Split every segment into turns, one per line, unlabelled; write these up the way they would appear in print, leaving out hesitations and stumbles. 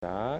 자,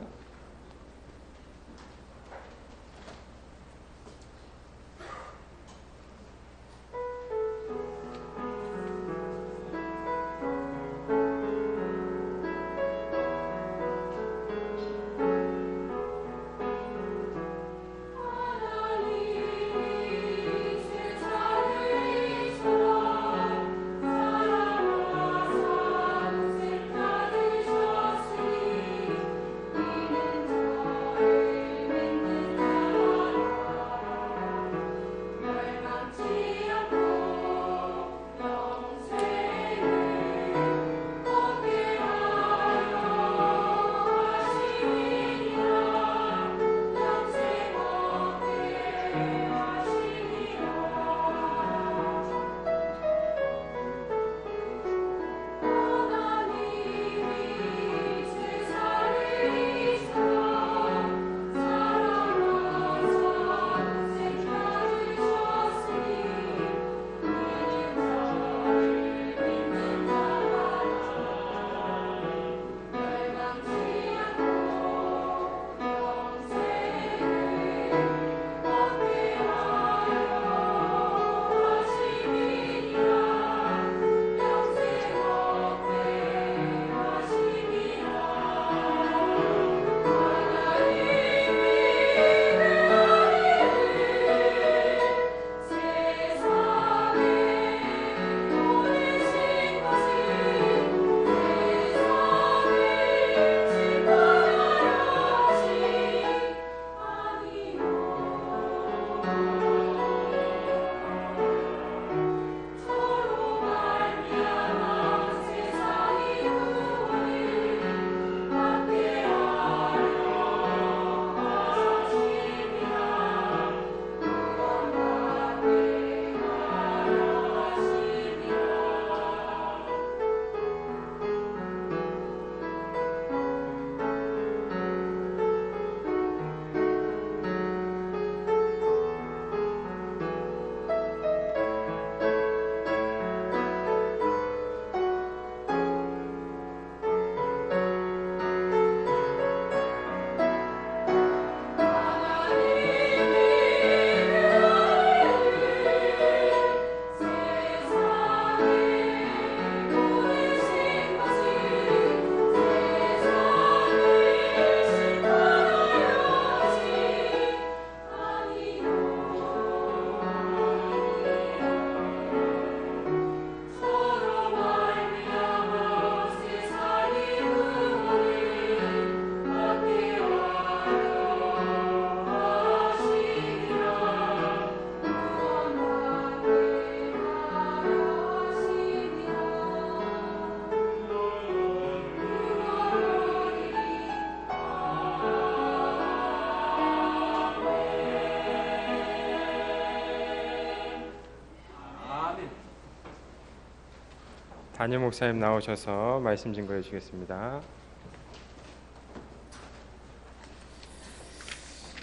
담임 목사님 나오셔서 말씀 증거해 주시겠습니다.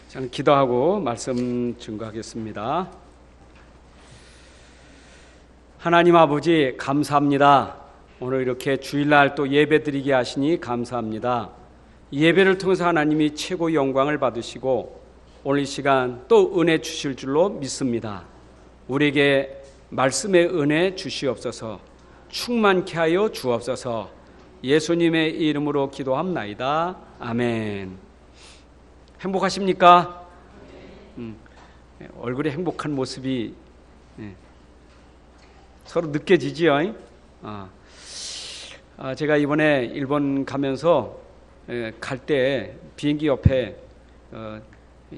저는 기도하고 말씀 증거하겠습니다. 하나님 아버지 감사합니다. 오늘 이렇게 주일날 또 예배 드리게 하시니 감사합니다. 이 예배를 통해서 하나님이 최고 영광을 받으시고 오늘 이 시간 또 은혜 주실 줄로 믿습니다. 우리에게 말씀의 은혜 주시옵소서. 충만케 하여 주옵소서. 예수님의 이름으로 기도합나이다. 아멘. 행복하십니까? 얼굴에 행복한 모습이 서로 느껴지지요. 제가 이번에 일본 가면서 갈 때 비행기 옆에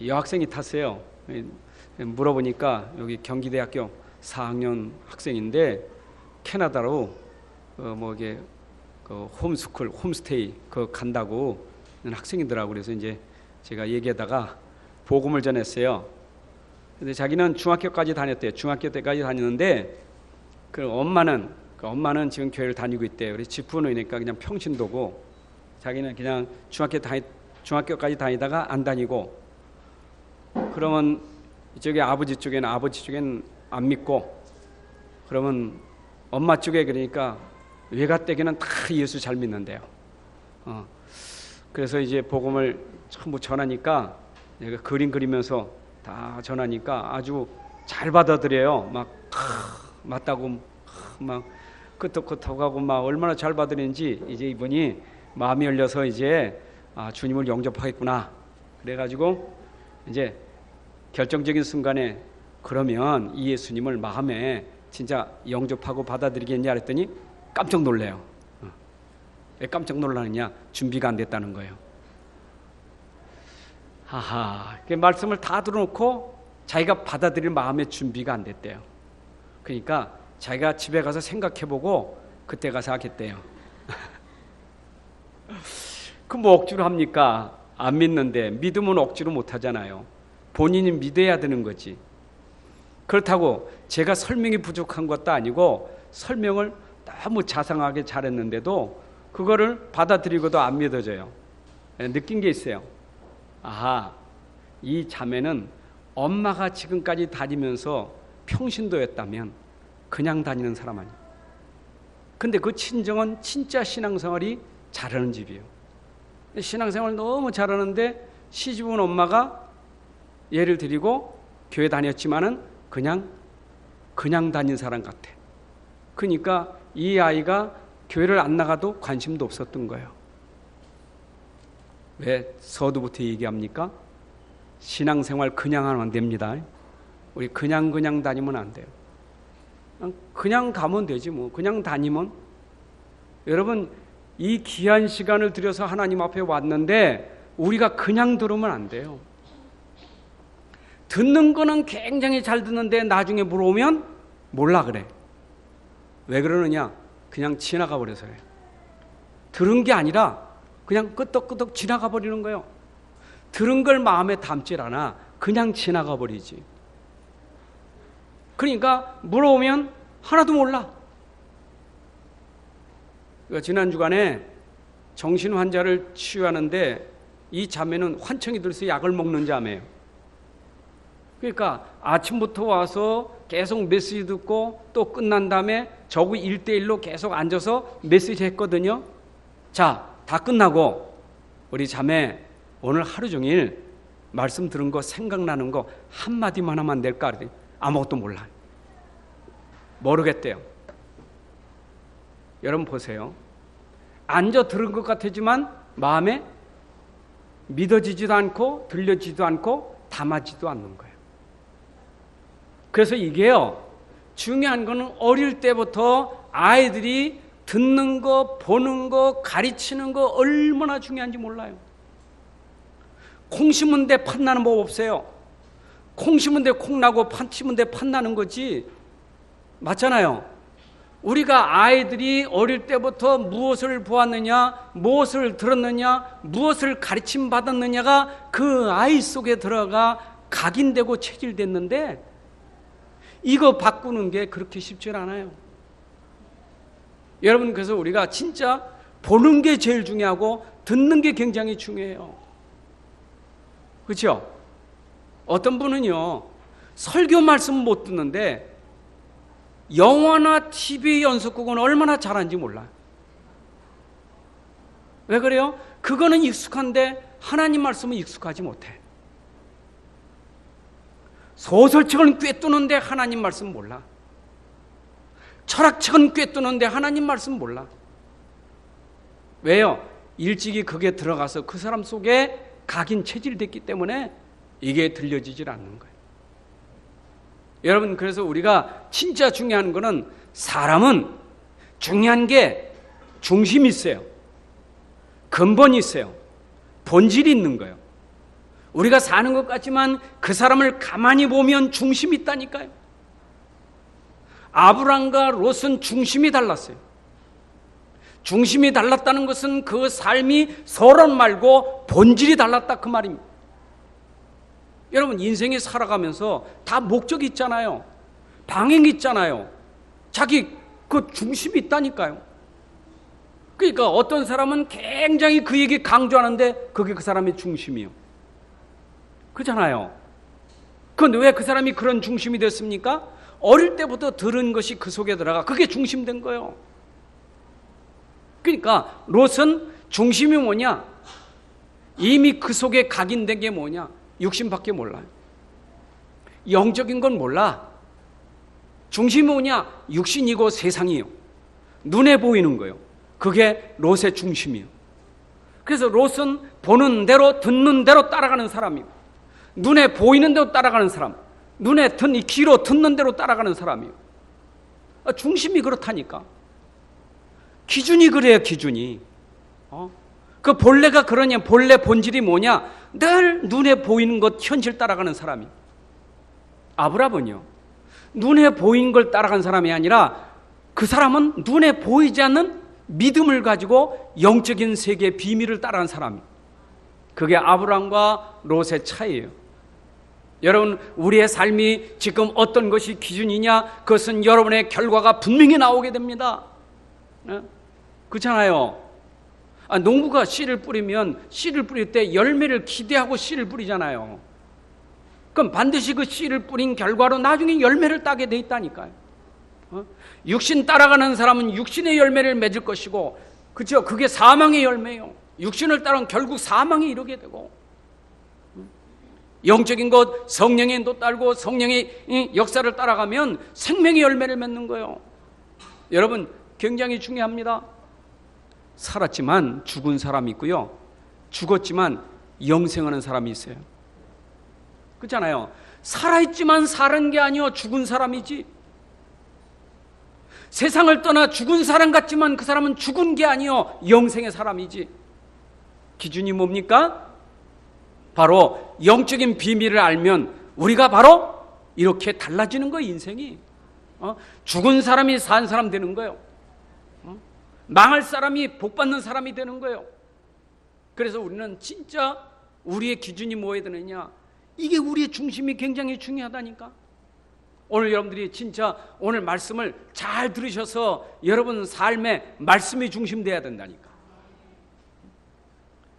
여학생이 탔어요. 물어보니까 여기 경기대학교 4학년 학생인데 캐나다로 이게 홈스쿨, 홈스테이 간다고 학생이더라고. 그래서 이제 제가 얘기하다가 복음을 전했어요. 근데 자기는 중학교까지 다녔대요. 중학교 때까지 다녔는데 그 엄마는 지금 교회를 다니고 있대요. 그래서 집부모니까 그냥 평신도고 자기는 그냥 중학교까지 다니다가 안 다니고, 그러면 이쪽에 아버지 쪽에는 안 믿고, 그러면 엄마 쪽에 그러니까 외가댁에는 다 예수 잘 믿는데요. 그래서 이제 복음을 전부 전하니까 내가 그림 그리면서 다 전하니까 아주 잘 받아들여요. 막 맞다고 막 끄떡끄떡하고 막 얼마나 잘 받아들이는지 이제 이분이 마음이 열려서 이제 주님을 영접하겠구나. 그래가지고 이제 결정적인 순간에 그러면 이 예수님을 마음에 진짜 영접하고 받아들이겠냐 그랬더니 깜짝 놀래요. 왜 깜짝 놀라느냐? 준비가 안 됐다는 거예요. 하하, 그 말씀을 다 들어놓고 자기가 받아들일 마음의 준비가 안 됐대요. 그러니까 자기가 집에 가서 생각해보고 그때 가서 하겠대요. 그 뭐 억지로 합니까? 안 믿는데 믿으면 억지로 못 하잖아요. 본인이 믿어야 되는 거지. 그렇다고 제가 설명이 부족한 것도 아니고 설명을 너무 자상하게 잘했는데도 그거를 받아들이고도 안 믿어져요. 느낀 게 있어요. 아하, 이 자매는 엄마가 지금까지 다니면서 평신도였다면 그냥 다니는 사람 아니에요. 근데 그 친정은 진짜 신앙생활이 잘하는 집이에요. 신앙생활 너무 잘하는데 시집온 엄마가 예를 드리고 교회 다녔지만은 그냥 다닌 사람 같아. 그러니까 이 아이가 교회를 안 나가도 관심도 없었던 거예요. 왜 서두부터 얘기합니까? 신앙생활 그냥 하면 안 됩니다. 우리 그냥 다니면 안 돼요. 그냥 가면 되지 뭐. 그냥 다니면. 여러분 이 귀한 시간을 들여서 하나님 앞에 왔는데 우리가 그냥 들으면 안 돼요. 듣는 거는 굉장히 잘 듣는데 나중에 물어보면 몰라 그래. 왜 그러느냐? 그냥 지나가 버려서 그래요. 들은 게 아니라 그냥 끄떡끄떡 지나가 버리는 거예요. 들은 걸 마음에 담질 않아. 그냥 지나가 버리지. 그러니까 물어보면 하나도 몰라. 지난 주간에 정신 환자를 치유하는데 이 자매는 환청이 들어서 약을 먹는 자매예요. 그러니까 아침부터 와서 계속 메시지 듣고 또 끝난 다음에 저구 1대1로 계속 앉아서 메시지 했거든요. 자, 다 끝나고 우리 자매 오늘 하루 종일 말씀 들은 거 생각나는 거 한마디만 하면 안 될까? 그랬더니 아무것도 몰라. 모르겠대요. 여러분 보세요. 앉아 들은 것 같지만 마음에 믿어지지도 않고 들려지지도 않고 담아지도 않는 거예요. 그래서 이게요, 중요한 거는 어릴 때부터 아이들이 듣는 거, 보는 거, 가르치는 거 얼마나 중요한지 몰라요. 콩 심은 데 팥 나는 법 없어요. 콩 심은 데 콩 나고 팥 심은 데 팥 나는 거지. 맞잖아요. 우리가 아이들이 어릴 때부터 무엇을 보았느냐, 무엇을 들었느냐, 무엇을 가르침 받았느냐가 그 아이 속에 들어가 각인되고 체질됐는데 이거 바꾸는 게 그렇게 쉽지 않아요. 여러분, 그래서 우리가 진짜 보는 게 제일 중요하고 듣는 게 굉장히 중요해요. 그렇죠? 어떤 분은요, 설교 말씀 못 듣는데 영화나 TV 연속극은 얼마나 잘하는지 몰라요. 왜 그래요? 그거는 익숙한데 하나님 말씀은 익숙하지 못해. 소설책은 꿰뚫는데 하나님 말씀 몰라. 철학책은 꿰뚫는데 하나님 말씀 몰라. 왜요? 일찍이 그게 들어가서 그 사람 속에 각인 체질됐기 때문에 이게 들려지질 않는 거예요. 여러분, 그래서 우리가 진짜 중요한 거는 사람은 중요한 게 중심이 있어요. 근본이 있어요. 본질이 있는 거예요. 우리가 사는 것 같지만 그 사람을 가만히 보면 중심이 있다니까요. 아브람과 롯은 중심이 달랐어요. 중심이 달랐다는 것은 그 삶이 서론 말고 본질이 달랐다 그 말입니다. 여러분, 인생에 살아가면서 다 목적이 있잖아요. 방향이 있잖아요. 자기 그 중심이 있다니까요. 그러니까 어떤 사람은 굉장히 그 얘기 강조하는데 그게 그 사람의 중심이에요. 그렇잖아요. 그런데 왜 그 사람이 그런 중심이 됐습니까? 어릴 때부터 들은 것이 그 속에 들어가 그게 중심된 거예요. 그러니까 롯은 중심이 뭐냐? 이미 그 속에 각인된 게 뭐냐? 육신밖에 몰라요. 영적인 건 몰라. 중심이 뭐냐? 육신이고 세상이요. 눈에 보이는 거예요. 그게 롯의 중심이에요. 그래서 롯은 보는 대로 듣는 대로 따라가는 사람이고, 눈에 보이는 대로 따라가는 사람, 눈에 귀로 듣는 대로 따라가는 사람이에요. 중심이 그렇다니까. 기준이 그래요, 기준이. 그 본래가 그러냐? 본래 본질이 뭐냐? 늘 눈에 보이는 것 현실 따라가는 사람이. 아브라함은요, 눈에 보이는 걸 따라간 사람이 아니라 그 사람은 눈에 보이지 않는 믿음을 가지고 영적인 세계의 비밀을 따라간 사람이. 그게 아브라함과 롯의 차이예요. 여러분, 우리의 삶이 지금 어떤 것이 기준이냐? 그것은 여러분의 결과가 분명히 나오게 됩니다. 그렇잖아요. 농부가 씨를 뿌리면 씨를 뿌릴 때 열매를 기대하고 씨를 뿌리잖아요. 그럼 반드시 그 씨를 뿌린 결과로 나중에 열매를 따게 돼 있다니까요. 육신 따라가는 사람은 육신의 열매를 맺을 것이고, 그렇죠? 그게 사망의 열매예요. 육신을 따르면 결국 사망에 이르게 되고, 영적인 것 성령의 인도 따르고 성령의 역사를 따라가면 생명의 열매를 맺는 거예요. 여러분, 굉장히 중요합니다. 살았지만 죽은 사람이 있고요, 죽었지만 영생하는 사람이 있어요. 그렇잖아요. 살아있지만 사는 게 아니요, 죽은 사람이지. 세상을 떠나 죽은 사람 같지만 그 사람은 죽은 게 아니요, 영생의 사람이지. 기준이 뭡니까? 바로 영적인 비밀을 알면 우리가 바로 이렇게 달라지는 거예요, 인생이. 죽은 사람이 산 사람 되는 거예요. 망할 사람이 복 받는 사람이 되는 거예요. 그래서 우리는 진짜 우리의 기준이 뭐여야 되느냐? 이게 우리의 중심이 굉장히 중요하다니까. 오늘 여러분들이 진짜 오늘 말씀을 잘 들으셔서 여러분 삶에 말씀이 중심돼야 된다니까.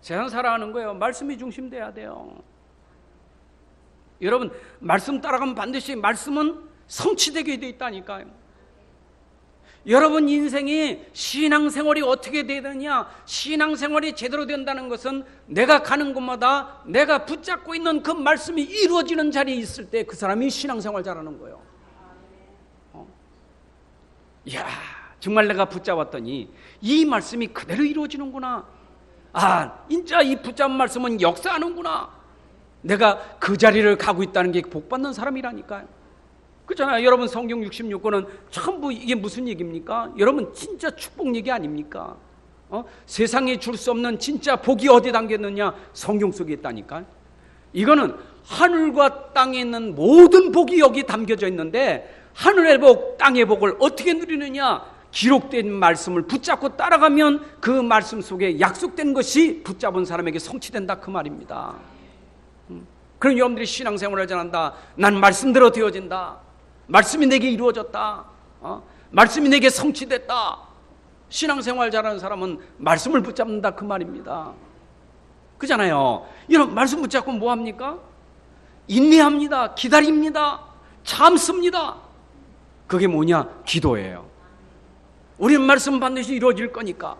세상 살아가는 거예요. 말씀이 중심돼야 돼요. 여러분, 말씀 따라가면 반드시 말씀은 성취되게 돼 있다니까요. 여러분 인생이 신앙생활이 어떻게 돼야 되느냐? 신앙생활이 제대로 된다는 것은 내가 가는 곳마다 내가 붙잡고 있는 그 말씀이 이루어지는 자리에 있을 때 그 사람이 신앙생활 잘하는 거예요. 이야, 정말 내가 붙잡았더니 이 말씀이 그대로 이루어지는구나. 진짜 이 붙잡은 말씀은 역사하는구나. 내가 그 자리를 가고 있다는 게 복받는 사람이라니까요. 그렇잖아요. 여러분, 성경 66권은 전부 이게 무슨 얘기입니까? 여러분, 진짜 축복 얘기 아닙니까? 세상에 줄 수 없는 진짜 복이 어디 담겼느냐? 성경 속에 있다니까. 이거는 하늘과 땅에 있는 모든 복이 여기 담겨져 있는데, 하늘의 복, 땅의 복을 어떻게 누리느냐? 기록된 말씀을 붙잡고 따라가면 그 말씀 속에 약속된 것이 붙잡은 사람에게 성취된다, 그 말입니다. 그럼 여러분들이 신앙생활을 잘한다. 난 말씀대로 되어진다. 말씀이 내게 이루어졌다. 말씀이 내게 성취됐다. 신앙생활 잘하는 사람은 말씀을 붙잡는다, 그 말입니다. 그잖아요. 여러분, 말씀 붙잡고 뭐합니까? 인내합니다. 기다립니다. 참습니다. 그게 뭐냐? 기도예요. 우리는 말씀 반드시 이루어질 거니까.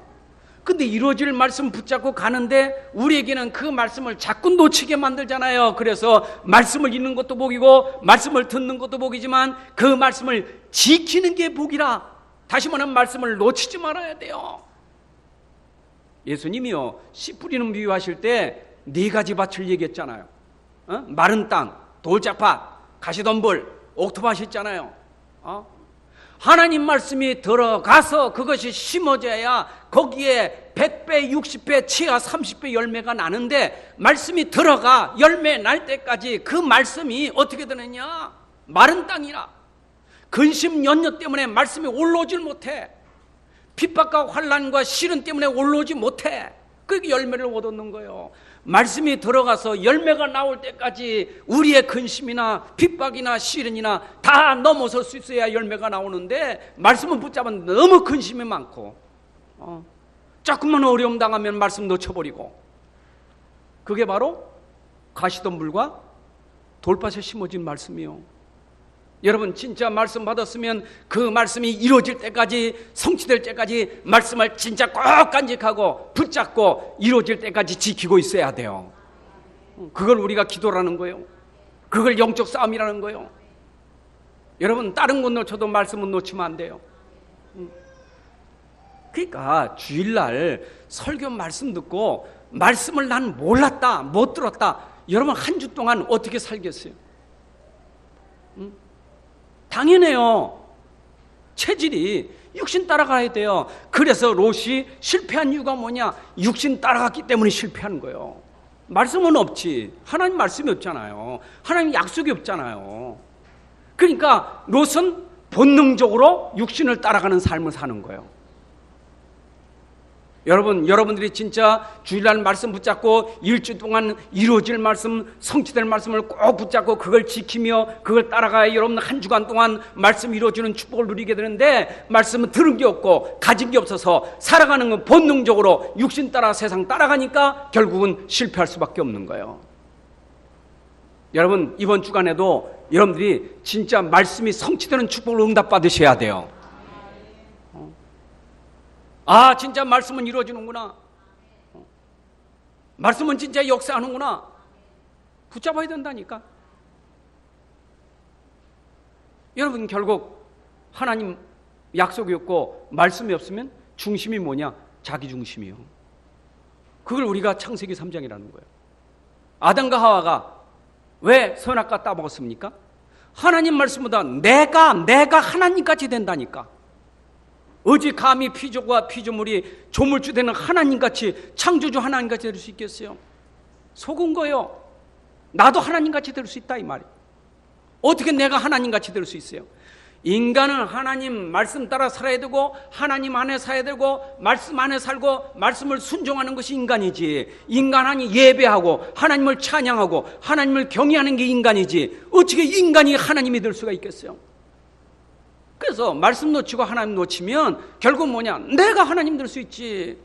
근데 이루어질 말씀 붙잡고 가는데 우리에게는 그 말씀을 자꾸 놓치게 만들잖아요. 그래서 말씀을 읽는 것도 복이고 말씀을 듣는 것도 복이지만 그 말씀을 지키는 게 복이라. 다시 말하면 말씀을 놓치지 말아야 돼요. 예수님이요, 씨 뿌리는 비유하실 때 4가지 밭을 얘기했잖아요. 마른 땅, 돌짝밭, 가시덤불, 옥토밭이 있잖아요. 하나님 말씀이 들어가서 그것이 심어져야 거기에 100배, 60배, 치아 30배 열매가 나는데, 말씀이 들어가 열매 날 때까지 그 말씀이 어떻게 되느냐? 마른 땅이라. 근심 연뇨 때문에 말씀이 올라오질 못해. 핍박과 환난과 시련 때문에 올라오지 못해. 그게 열매를 못 얻는 거예요. 말씀이 들어가서 열매가 나올 때까지 우리의 근심이나 핍박이나 시련이나 다 넘어설 수 있어야 열매가 나오는데, 말씀은 붙잡았는데 너무 근심이 많고 조금만 어려움 당하면 말씀 놓쳐버리고, 그게 바로 가시덤불과 돌밭에 심어진 말씀이요. 여러분 진짜 말씀 받았으면 그 말씀이 이루어질 때까지, 성취될 때까지 말씀을 진짜 꼭 간직하고 붙잡고 이루어질 때까지 지키고 있어야 돼요. 그걸 우리가 기도라는 거예요. 그걸 영적 싸움이라는 거예요. 여러분 다른 건 놓쳐도 말씀은 놓치면 안 돼요. 그러니까 주일날 설교 말씀 듣고 말씀을 난 몰랐다, 못 들었다. 여러분 한 주 동안 어떻게 살겠어요? 당연해요. 체질이 육신 따라가야 돼요. 그래서 롯이 실패한 이유가 뭐냐? 육신 따라갔기 때문에 실패하는 거예요. 말씀은 없지. 하나님 말씀이 없잖아요. 하나님 약속이 없잖아요. 그러니까 롯은 본능적으로 육신을 따라가는 삶을 사는 거예요. 여러분들이 진짜 주일날 말씀 붙잡고 일주 동안 이루어질 말씀, 성취될 말씀을 꼭 붙잡고 그걸 지키며 그걸 따라가야 여러분 한 주간 동안 말씀 이루어지는 축복을 누리게 되는데, 말씀은 들은 게 없고 가진 게 없어서 살아가는 건 본능적으로 육신 따라 세상 따라가니까 결국은 실패할 수밖에 없는 거예요. 여러분 이번 주간에도 여러분들이 진짜 말씀이 성취되는 축복을 응답받으셔야 돼요. 아 진짜 말씀은 이루어지는구나, 말씀은 진짜 역사하는구나, 붙잡아야 된다니까. 여러분 결국 하나님 약속이 없고 말씀이 없으면 중심이 뭐냐? 자기 중심이요. 그걸 우리가 창세기 3장이라는 거예요. 아담과 하와가 왜 선악과 따먹었습니까? 하나님 말씀보다 내가 하나님같이 된다니까. 어찌 감히 피조과 피조물이 조물주 되는 하나님같이, 창조주 하나님같이 될 수 있겠어요? 속은 거예요. 나도 하나님같이 될 수 있다 이 말이에요. 어떻게 내가 하나님같이 될 수 있어요? 인간은 하나님 말씀 따라 살아야 되고 하나님 안에 살아야 되고 말씀 안에 살고 말씀을 순종하는 것이 인간이지. 인간이 예배하고 하나님을 찬양하고 하나님을 경외하는 게 인간이지. 어떻게 인간이 하나님이 될 수가 있겠어요? 그래서 말씀 놓치고 하나님 놓치면 결국 뭐냐? 내가 하나님 될 수 있지.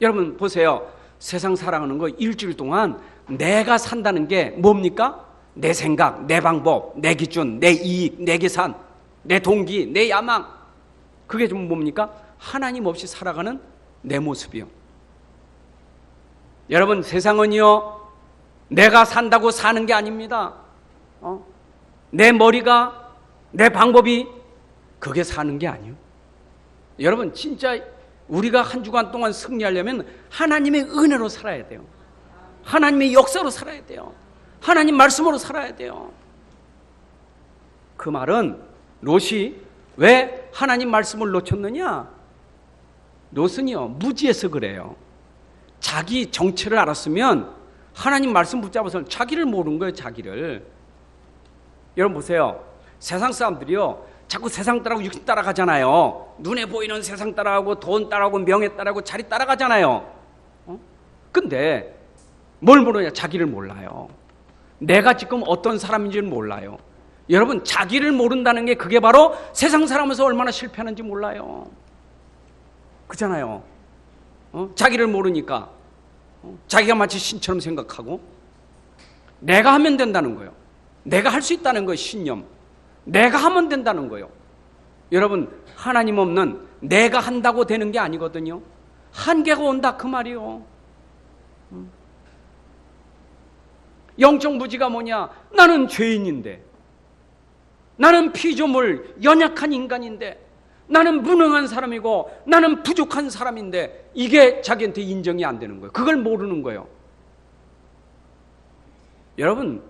여러분 보세요. 세상 살아가는 거 일주일 동안 내가 산다는 게 뭡니까? 내 생각, 내 방법, 내 기준, 내 이익, 내 계산, 내 동기, 내 야망. 그게 좀 뭡니까? 하나님 없이 살아가는 내 모습이요. 여러분 세상은요 내가 산다고 사는 게 아닙니다. 내 머리가, 내 방법이 그게 사는 게 아니에요. 여러분 진짜 우리가 한 주간 동안 승리하려면 하나님의 은혜로 살아야 돼요. 하나님의 역사로 살아야 돼요. 하나님 말씀으로 살아야 돼요. 그 말은 롯이 왜 하나님 말씀을 놓쳤느냐? 롯은요 무지해서 그래요. 자기 정체를 알았으면 하나님 말씀 붙잡아서 자기를 모르는 거예요. 자기를. 여러분 보세요. 세상 사람들이요 자꾸 세상 따라가고 육신 따라가잖아요. 눈에 보이는 세상 따라가고 돈 따라가고 명예 따라가고 자리 따라가잖아요. 근데 뭘 모르냐? 자기를 몰라요. 내가 지금 어떤 사람인지를 몰라요. 여러분 자기를 모른다는 게 그게 바로 세상 살아면서 얼마나 실패하는지 몰라요. 그잖아요. 자기를 모르니까 자기가 마치 신처럼 생각하고 내가 하면 된다는 거예요. 내가 할 수 있다는 거예요. 신념. 내가 하면 된다는 거예요. 여러분 하나님 없는 내가 한다고 되는 게 아니거든요. 한계가 온다 그 말이요. 영적 무지가 뭐냐? 나는 죄인인데, 나는 피조물 연약한 인간인데, 나는 무능한 사람이고 나는 부족한 사람인데, 이게 자기한테 인정이 안 되는 거예요. 그걸 모르는 거예요. 여러분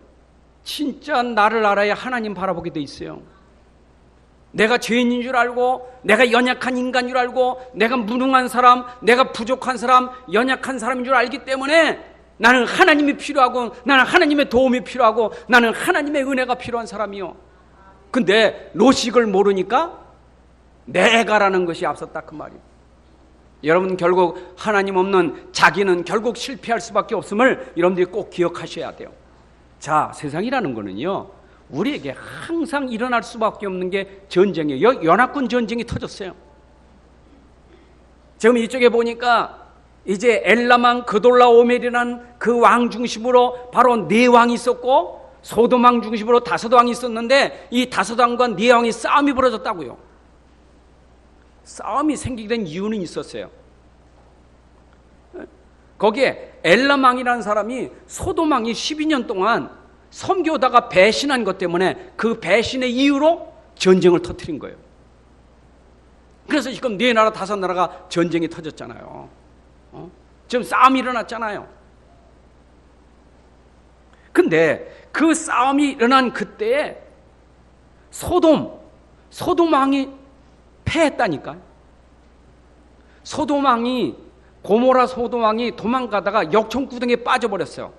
진짜 나를 알아야 하나님 바라보게 돼 있어요. 내가 죄인인 줄 알고, 내가 연약한 인간인 줄 알고, 내가 무능한 사람, 내가 부족한 사람, 연약한 사람인 줄 알기 때문에 나는 하나님이 필요하고, 나는 하나님의 도움이 필요하고, 나는 하나님의 은혜가 필요한 사람이요. 근데 롯이 이걸 모르니까 내가라는 것이 앞섰다 그 말이에요. 여러분 결국 하나님 없는 자기는 결국 실패할 수밖에 없음을 여러분들이 꼭 기억하셔야 돼요. 자, 세상이라는 거는요 우리에게 항상 일어날 수밖에 없는 게 전쟁이에요. 연합군 전쟁이 터졌어요. 지금 이쪽에 보니까 이제 엘라만 그돌라오멜이라는 그 왕 중심으로 바로 네 왕이 있었고, 소돔왕 중심으로 다섯 왕이 있었는데 이 다섯 왕과 네 왕이 싸움이 벌어졌다고요. 싸움이 생기게 된 이유는 있었어요. 거기에 엘람왕이라는 사람이 소돔왕이 12년 동안 섬겨오다가 배신한 것 때문에 그 배신의 이유로 전쟁을 터뜨린 거예요. 그래서 지금 네 나라 다섯 나라가 전쟁이 터졌잖아요. 지금 싸움이 일어났잖아요. 근데 그 싸움이 일어난 그때에 소돔 왕이 패했다니까요. 고모라 소돔 왕이 도망가다가 역청구덩이에 빠져버렸어요.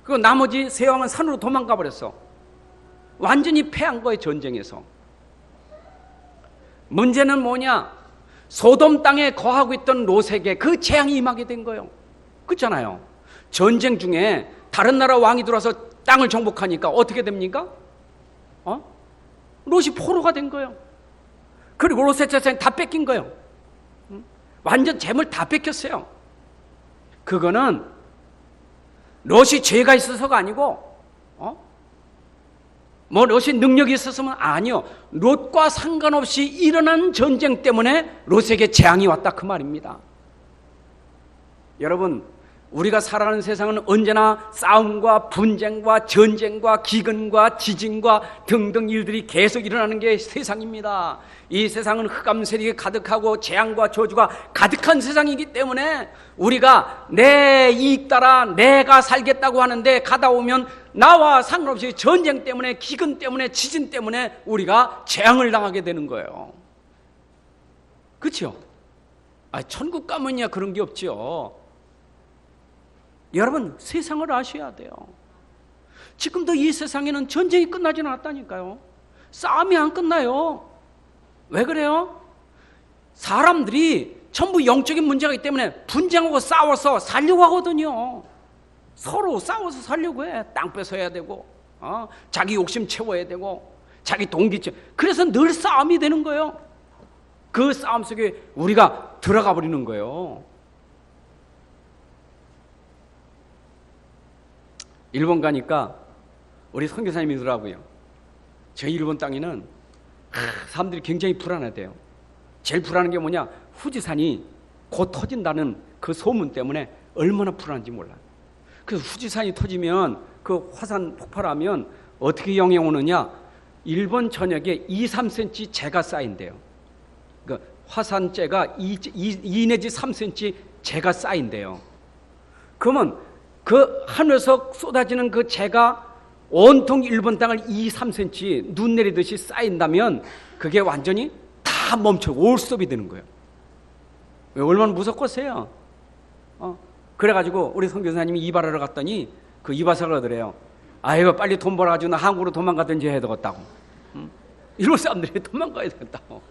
그리고 나머지 세 왕은 산으로 도망가 버렸어. 완전히 패한 거예요, 전쟁에서. 문제는 뭐냐? 소돔 땅에 거하고 있던 롯에게 그 재앙이 임하게 된 거예요. 그렇잖아요. 전쟁 중에 다른 나라 왕이 들어와서 땅을 정복하니까 어떻게 됩니까? 롯이 포로가 된 거예요. 그리고 롯의 재산이 다 뺏긴 거예요. 완전 재물 다 뺏겼어요. 그거는 롯이 죄가 있어서가 아니고 롯이 능력이 있었으면 아니요. 롯과 상관없이 일어난 전쟁 때문에 롯에게 재앙이 왔다 그 말입니다. 여러분, 우리가 살아가는 세상은 언제나 싸움과 분쟁과 전쟁과 기근과 지진과 등등 일들이 계속 일어나는 게 세상입니다. 이 세상은 흑암 세력이 가득하고 재앙과 저주가 가득한 세상이기 때문에 우리가 내 이익 따라 내가 살겠다고 하는데 가다 오면 나와 상관없이 전쟁 때문에 기근 때문에 지진 때문에 우리가 재앙을 당하게 되는 거예요. 그렇죠? 천국 가면야 그런 게 없죠. 여러분, 세상을 아셔야 돼요. 지금도 이 세상에는 전쟁이 끝나지 않았다니까요. 싸움이 안 끝나요. 왜 그래요? 사람들이 전부 영적인 문제가 있기 때문에 분쟁하고 싸워서 살려고 하거든요. 서로 싸워서 살려고 해. 땅 뺏어야 되고 자기 욕심 채워야 되고 자기 동기 채워. 그래서 늘 싸움이 되는 거예요. 그 싸움 속에 우리가 들어가 버리는 거예요. 일본 가니까 우리 선교사님이더라고요. 저희 일본 땅에는 사람들이 굉장히 불안하대요. 제일 불안한 게 뭐냐? 후지산이 곧 터진다는 그 소문 때문에 얼마나 불안한지 몰라요. 그래서 후지산이 터지면 그 화산 폭발하면 어떻게 영향 오느냐? 일본 전역에 2, 3cm 재가 쌓인대요. 그러니까 화산재가 2 내지 3cm 재가 쌓인대요. 그러면 그 하늘에서 쏟아지는 그 재가 온통 일본 땅을 2, 3cm 눈 내리듯이 쌓인다면 그게 완전히 다 멈춰 올스톱이 되는 거예요. 얼마나 무섭겠어요. 그래가지고 우리 선교사님이 이발하러 갔더니 그 이발사가 그러더래요. 아이고, 빨리 돈 벌어가지고 나 한국으로 도망가든지 해야 되겠다고. 일본 사람들이 도망가야 되겠다고.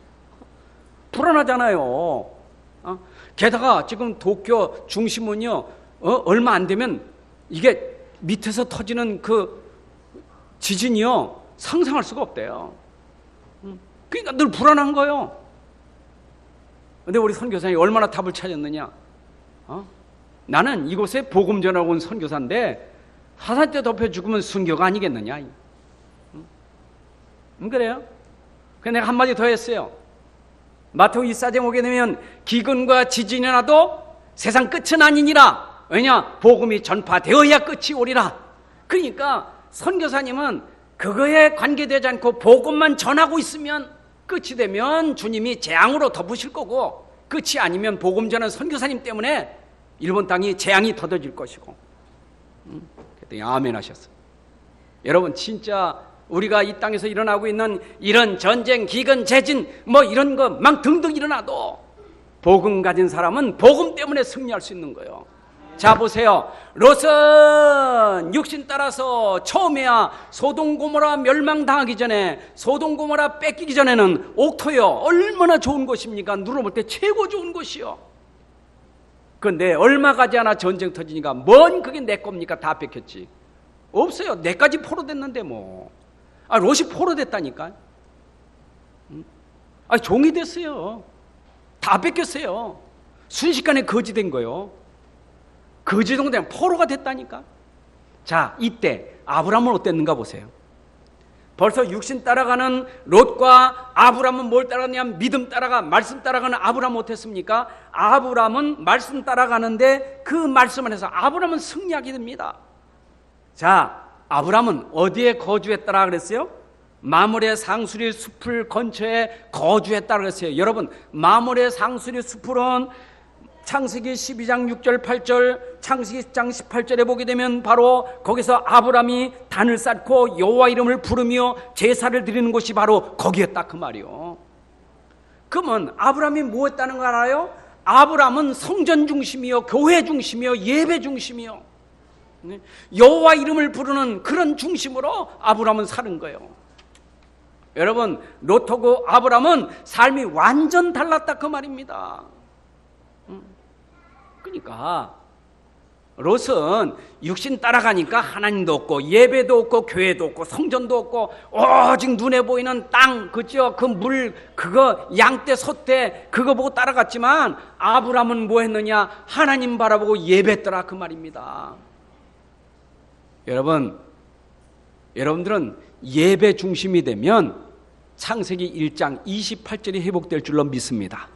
불안하잖아요. 게다가 지금 도쿄 중심은요, 얼마 안 되면 이게 밑에서 터지는 그 지진이요, 상상할 수가 없대요. 그러니까 늘 불안한 거예요. 근데 우리 선교사님이 얼마나 답을 찾았느냐? 나는 이곳에 복음 전하고 온 선교사인데 화산재 덮여 죽으면 순교가 아니겠느냐? 그래요? 그래서 내가 한마디 더 했어요. 마태복음 24장 오게 되면 기근과 지진이 나도 세상 끝은 아니니라. 왜냐? 복음이 전파되어야 끝이 오리라. 그러니까 선교사님은 그거에 관계되지 않고 복음만 전하고 있으면 끝이 되면 주님이 재앙으로 덮으실 거고, 끝이 아니면 복음 전하는 선교사님 때문에 일본 땅이 재앙이 터져질 것이고. 그랬더니 아멘 하셨어요. 여러분, 진짜 우리가 이 땅에서 일어나고 있는 이런 전쟁, 기근, 재진 이런 거 막 등등 일어나도 복음 가진 사람은 복음 때문에 승리할 수 있는 거예요. 자, 보세요. 롯은 육신 따라서 처음에야 소돔 고모라 멸망당하기 전에, 소돔 고모라 뺏기기 전에는 옥토요, 얼마나 좋은 곳입니까? 누려볼 때 최고 좋은 곳이요. 그런데 얼마 가지 않아 전쟁 터지니까 뭔 그게 내 겁니까? 다 뺏겼지. 없어요. 내까지 포로됐는데 뭐. 롯이 포로됐다니까. 종이 됐어요. 다 뺏겼어요. 순식간에 거지 된 거예요. 거지 정도 되면 포로가 됐다니까. 자, 이때 아브라함은 어땠는가 보세요. 벌써 육신 따라가는 롯과 아브라함은 뭘 따라가냐면 믿음 따라가, 말씀 따라가는 아브라함은 어땠습니까? 아브라함은 말씀 따라가는데 그 말씀 안에서 아브라함은 승리하게 됩니다. 자, 아브라함은 어디에 거주했다라 그랬어요? 마므레 상수리 숲을 근처에 거주했다라 그랬어요. 여러분, 마므레 상수리 숲은 창세기 12장 6절 8절, 창세기 10장 18절에 보게 되면 바로 거기서 아브라함이 단을 쌓고 여호와 이름을 부르며 제사를 드리는 곳이 바로 거기였다 그 말이요. 그러면 아브라함이 뭐 했다는 거 알아요? 아브라함은 성전 중심이요, 교회 중심이요, 예배 중심이요, 여호와 이름을 부르는 그런 중심으로 아브라함은 사는 거예요. 여러분, 롯하고 아브라함은 삶이 완전 달랐다 그 말입니다. 그러니까 롯은 육신 따라가니까 하나님도 없고 예배도 없고 교회도 없고 성전도 없고 오직 눈에 보이는 땅, 그죠? 그 물, 그거 양떼 소떼 그거 보고 따라갔지만 아브라함은 뭐 했느냐? 하나님 바라보고 예배했더라 그 말입니다. 여러분들은 예배 중심이 되면 창세기 1장 28절이 회복될 줄로 믿습니다.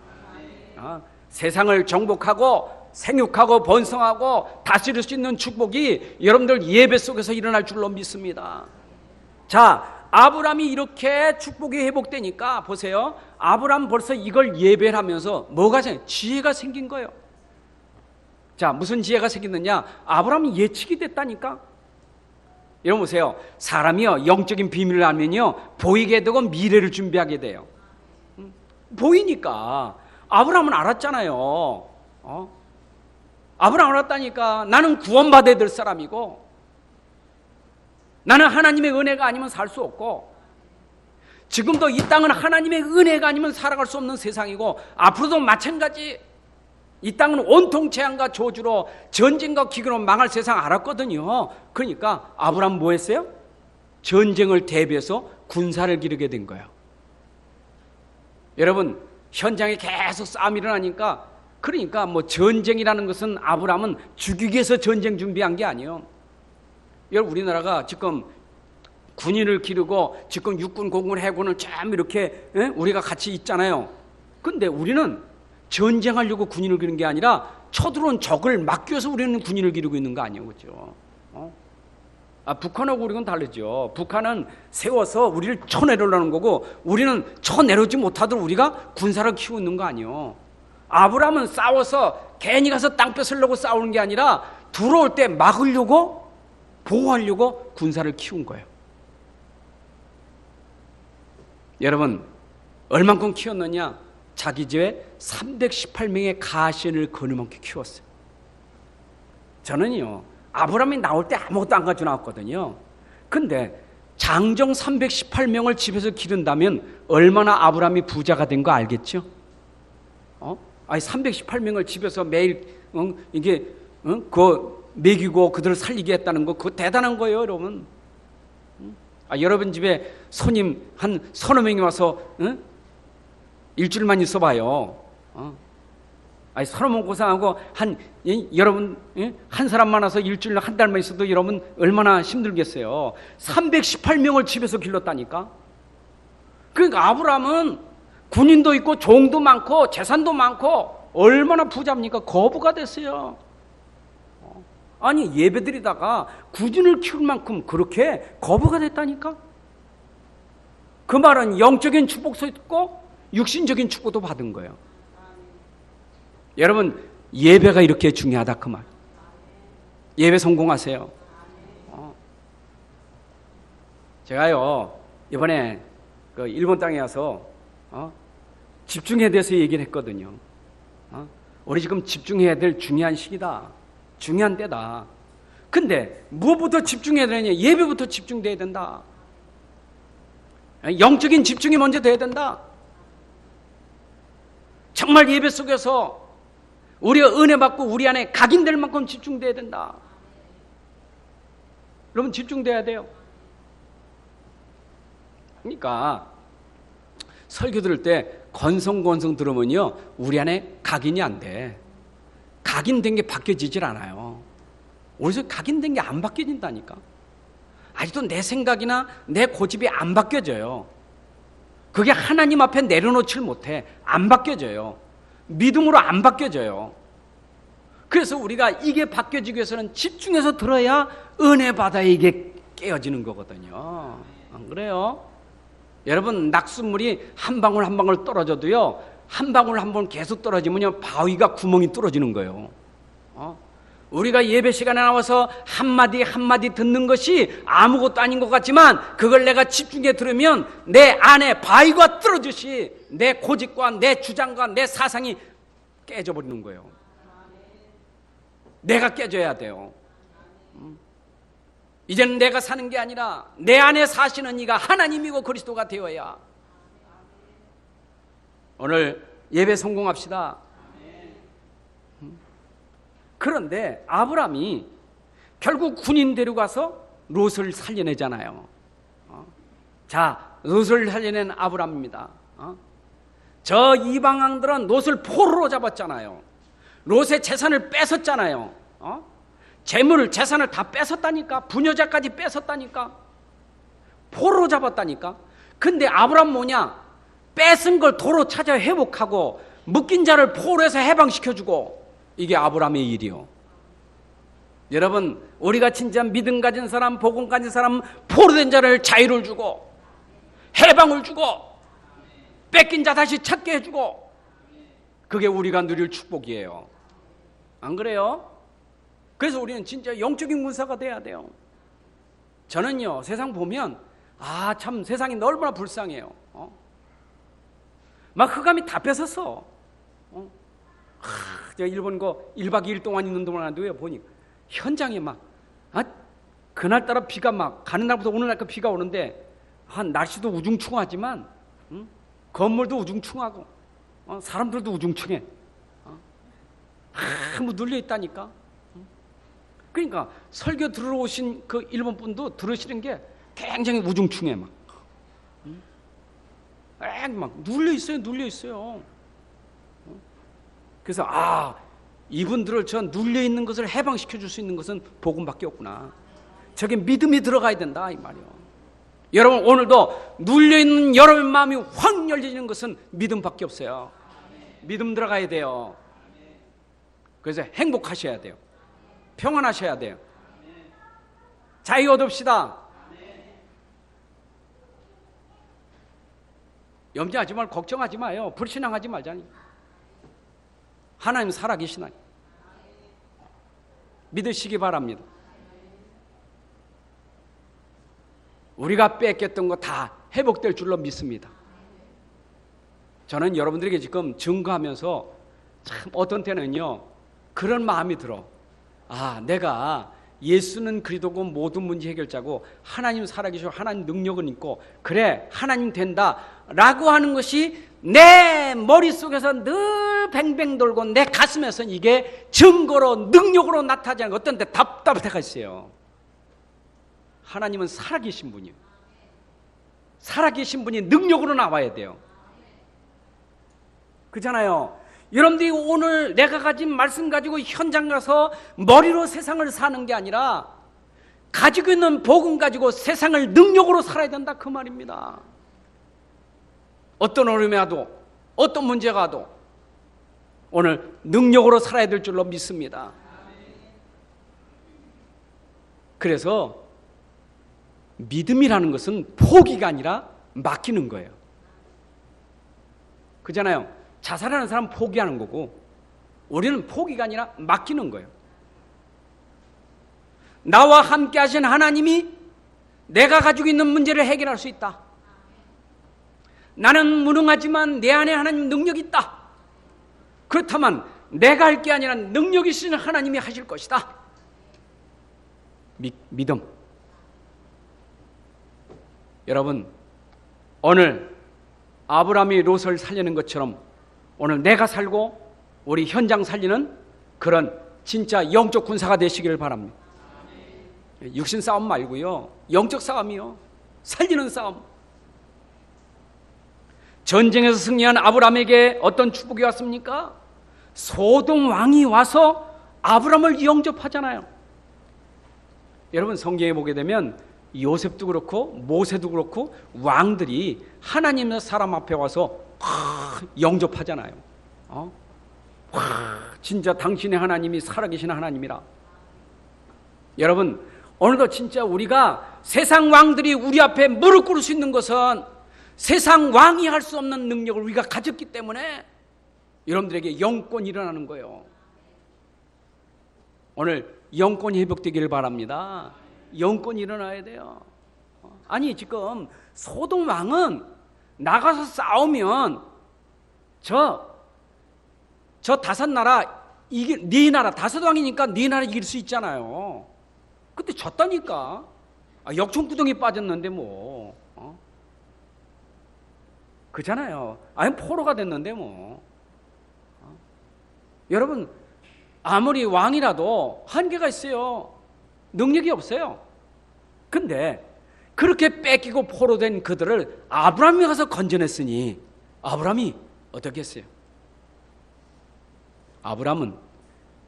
세상을 정복하고 생육하고 번성하고 다스릴 수 있는 축복이 여러분들 예배 속에서 일어날 줄로 믿습니다. 자, 아브라함이 이렇게 축복이 회복되니까 보세요. 아브라함 벌써 이걸 예배를 하면서 뭐가 생겨? 지혜가 생긴 거예요. 자, 무슨 지혜가 생겼느냐? 아브라함이 예측이 됐다니까. 여러분 보세요. 사람이요, 영적인 비밀을 알면요, 보이게 되고 미래를 준비하게 돼요. 보이니까 아브라함은 알았잖아요. 아브라함은 알았다니까. 나는 구원받아야 될 사람이고, 나는 하나님의 은혜가 아니면 살 수 없고, 지금도 이 땅은 하나님의 은혜가 아니면 살아갈 수 없는 세상이고, 앞으로도 마찬가지. 이 땅은 온통 재앙과 저주로 전쟁과 기근으로 망할 세상 알았거든요. 그러니까 아브라함 뭐 했어요? 전쟁을 대비해서 군사를 기르게 된 거예요. 여러분, 현장에 계속 싸움이 일어나니까, 그러니까 뭐 전쟁이라는 것은 아브라함은 죽이기 위해서 전쟁 준비한 게 아니에요. 여러분, 우리나라가 지금 군인을 기르고 지금 육군, 공군, 해군을 참 이렇게 우리가 같이 있잖아요. 근데 우리는 전쟁하려고 군인을 기르는 게 아니라 쳐들어온 적을 막기 위해서 우리는 군인을 기르고 있는 거 아니에요, 그렇죠? 북한하고 우리는 다르죠. 북한은 세워서 우리를 쳐내려는 거고, 우리는 쳐내려오지 못하도록 우리가 군사를 키우고 있는 거 아니에요. 아브라함은 싸워서 괜히 가서 땅 뺏으려고 싸우는 게 아니라 들어올 때 막으려고, 보호하려고 군사를 키운 거예요. 여러분, 얼만큼 키웠느냐? 자기 집에 318명의 가신을 거느먹게 키웠어요. 저는요, 아브라함이 나올 때 아무것도 안 가지고 나왔거든요. 근데 장정 318명을 집에서 기른다면 얼마나 아브라함이 부자가 된 거 알겠죠? 아니 318명을 집에서 매일 그 먹이고 그들을 살리게 했다는 거, 그거 대단한 거예요, 여러분. 여러분 집에 손님 한 서너 명이 와서 일주일만 있어봐요. 아니 서너 명 고생하고 여러분 한 사람만 와서 일주일 한 달만 있어도 여러분 얼마나 힘들겠어요. 318명을 집에서 길렀다니까. 그러니까 아브라함은 군인도 있고 종도 많고 재산도 많고 얼마나 부자입니까? 거부가 됐어요. 아니 예배드리다가 군인을 키울 만큼 그렇게 거부가 됐다니까. 그 말은 영적인 축복도 있고 육신적인 축복도 받은 거예요. 여러분, 예배가 이렇게 중요하다 그 말. 예배 성공하세요. 제가요 이번에 그 일본 땅에 와서 집중에 대해서 얘기를 했거든요. 우리 지금 집중해야 될 중요한 시기다, 중요한 때다. 근데 무엇부터 집중해야 되느냐? 예배부터 집중돼야 된다. 영적인 집중이 먼저 돼야 된다. 정말 예배 속에서 우리가 은혜 받고 우리 안에 각인될 만큼 집중돼야 된다. 여러분, 집중돼야 돼요. 그러니까 설교 들을 때 건성건성 들으면요, 우리 안에 각인이 안 돼. 각인된 게 바뀌어지질 않아요. 어디서 각인된 게 안 바뀌어진다니까. 아직도 내 생각이나 내 고집이 안 바뀌어져요. 그게 하나님 앞에 내려놓질 못해. 안 바뀌어져요. 믿음으로 안 바뀌어져요. 그래서 우리가 이게 바뀌어지기 위해서는 집중해서 들어야 은혜 받아 이게 깨어지는 거거든요. 안 그래요? 여러분, 낙수물이 한 방울 한 방울 떨어져도요, 한 방울 한 방울 계속 떨어지면요, 바위가 구멍이 뚫어지는 거예요. 우리가 예배 시간에 나와서 한마디 한마디 듣는 것이 아무것도 아닌 것 같지만 그걸 내가 집중해 들으면 내 안에 바위가 뚫어지시 내 고집과 내 주장과 내 사상이 깨져버리는 거예요. 내가 깨져야 돼요. 이제는 내가 사는 게 아니라 내 안에 사시는 이가 하나님이고 그리스도가 되어야. 오늘 예배 성공합시다. 그런데 아브라함이 결국 군인 데려가서 롯을 살려내잖아요. 자, 롯을 살려낸 아브라함입니다. 저 이방왕들은 롯을 포로로 잡았잖아요. 롯의 재산을 뺏었잖아요. 재물을, 재산을 다 뺏었다니까. 부녀자까지 뺏었다니까. 포로로 잡았다니까. 근데 아브라함 뭐냐? 뺏은 걸 도로 찾아 회복하고 묶인 자를 포로에서 해방시켜주고, 이게 아브라함의 일이요. 여러분, 우리가 진짜 믿음 가진 사람, 복음 가진 사람, 포로된 자를 자유를 주고 해방을 주고 뺏긴 자 다시 찾게 해주고, 그게 우리가 누릴 축복이에요. 안 그래요? 그래서 우리는 진짜 영적인 군사가 돼야 돼요. 저는요, 세상 보면 참 세상이 얼마나 불쌍해요. 막 흑암이 다 뺏었어. 제가 일본 거 1박 2일 동안 있는 동안도요, 보니까 현장에 막 그날따라 비가 막 가는 날부터 오는 날까지 비가 오는데 날씨도 우중충하지만 건물도 우중충하고 사람들도 우중충해. 뭐 눌려 있다니까. 그러니까 설교 들으러 오신 그 일본 분도 들으시는 게 굉장히 우중충해. 막 눌려 있어요. 그래서 이분들을 저 눌려 있는 것을 해방시켜 줄 수 있는 것은 복음밖에 없구나. 저게 믿음이 들어가야 된다 이 말이요. 여러분, 오늘도 눌려 있는 여러분의 마음이 확 열리는 것은 믿음밖에 없어요. 믿음 들어가야 돼요. 그래서 행복하셔야 돼요. 평안하셔야 돼요. 자유 얻읍시다. 염려하지 말고 걱정하지 마요. 불신앙하지 말자니. 하나님 살아계시나니 믿으시기 바랍니다. 우리가 뺏겼던 거 다 회복될 줄로 믿습니다. 저는 여러분들에게 지금 증거하면서 참 어떤 때는요, 그런 마음이 들어. 내가 예수는 그리스도고 모든 문제 해결자고 하나님 살아계시고 하나님 능력은 있고 그래 하나님 된다 라고 하는 것이 내 머릿속에서 늘 뱅뱅 돌고 내 가슴에서는 이게 증거로 능력으로 나타나지 않고 어떤 데 답답할 때가 있어요. 하나님은 살아계신 분이에요. 살아계신 분이 능력으로 나와야 돼요. 그렇잖아요. 여러분들이 오늘 내가 가진 말씀 가지고 현장 가서 머리로 세상을 사는 게 아니라 가지고 있는 복음 가지고 세상을 능력으로 살아야 된다 그 말입니다. 어떤 어려움이 와도 어떤 문제가 와도 오늘 능력으로 살아야 될 줄로 믿습니다. 그래서 믿음이라는 것은 포기가 아니라 맡기는 거예요. 그렇잖아요. 자살하는 사람은 포기하는 거고 우리는 포기가 아니라 맡기는 거예요. 나와 함께 하신 하나님이 내가 가지고 있는 문제를 해결할 수 있다. 나는 무능하지만 내 안에 하나님 능력이 있다. 그렇다면 내가 할 게 아니라 능력 있으신 하나님이 하실 것이다. 믿음. 여러분, 오늘 아브라함이 롯을 살리는 것처럼 오늘 내가 살고 우리 현장 살리는 그런 진짜 영적 군사가 되시기를 바랍니다. 육신 싸움 말고요, 영적 싸움이요. 살리는 싸움. 전쟁에서 승리한 아브라함에게 어떤 축복이 왔습니까? 소돔 왕이 와서 아브라함을 영접하잖아요. 여러분 성경에 보게 되면 요셉도 그렇고 모세도 그렇고 왕들이 하나님의 사람 앞에 와서 영접하잖아요. 진짜 당신의 하나님이 살아계신 하나님이라. 여러분 오늘도 진짜 우리가 세상 왕들이 우리 앞에 무릎 꿇을 수 있는 것은 세상 왕이 할 수 없는 능력을 우리가 가졌기 때문에 여러분들에게 영권이 일어나는 거예요. 오늘 영권이 회복되기를 바랍니다. 영권이 일어나야 돼요. 아니 지금 소돔 왕은 나가서 싸우면 저 다섯 나라 네 나라 다섯 왕이니까 네 나라 이길 수 있잖아요. 근데 졌다니까. 역청구덩이 빠졌는데 뭐 그잖아요. 아니 포로가 됐는데 뭐 여러분 아무리 왕이라도 한계가 있어요. 능력이 없어요. 근데 그렇게 뺏기고 포로된 그들을 아브라함이 가서 건져냈으니 아브라함이 어떻게 했어요? 아브라함은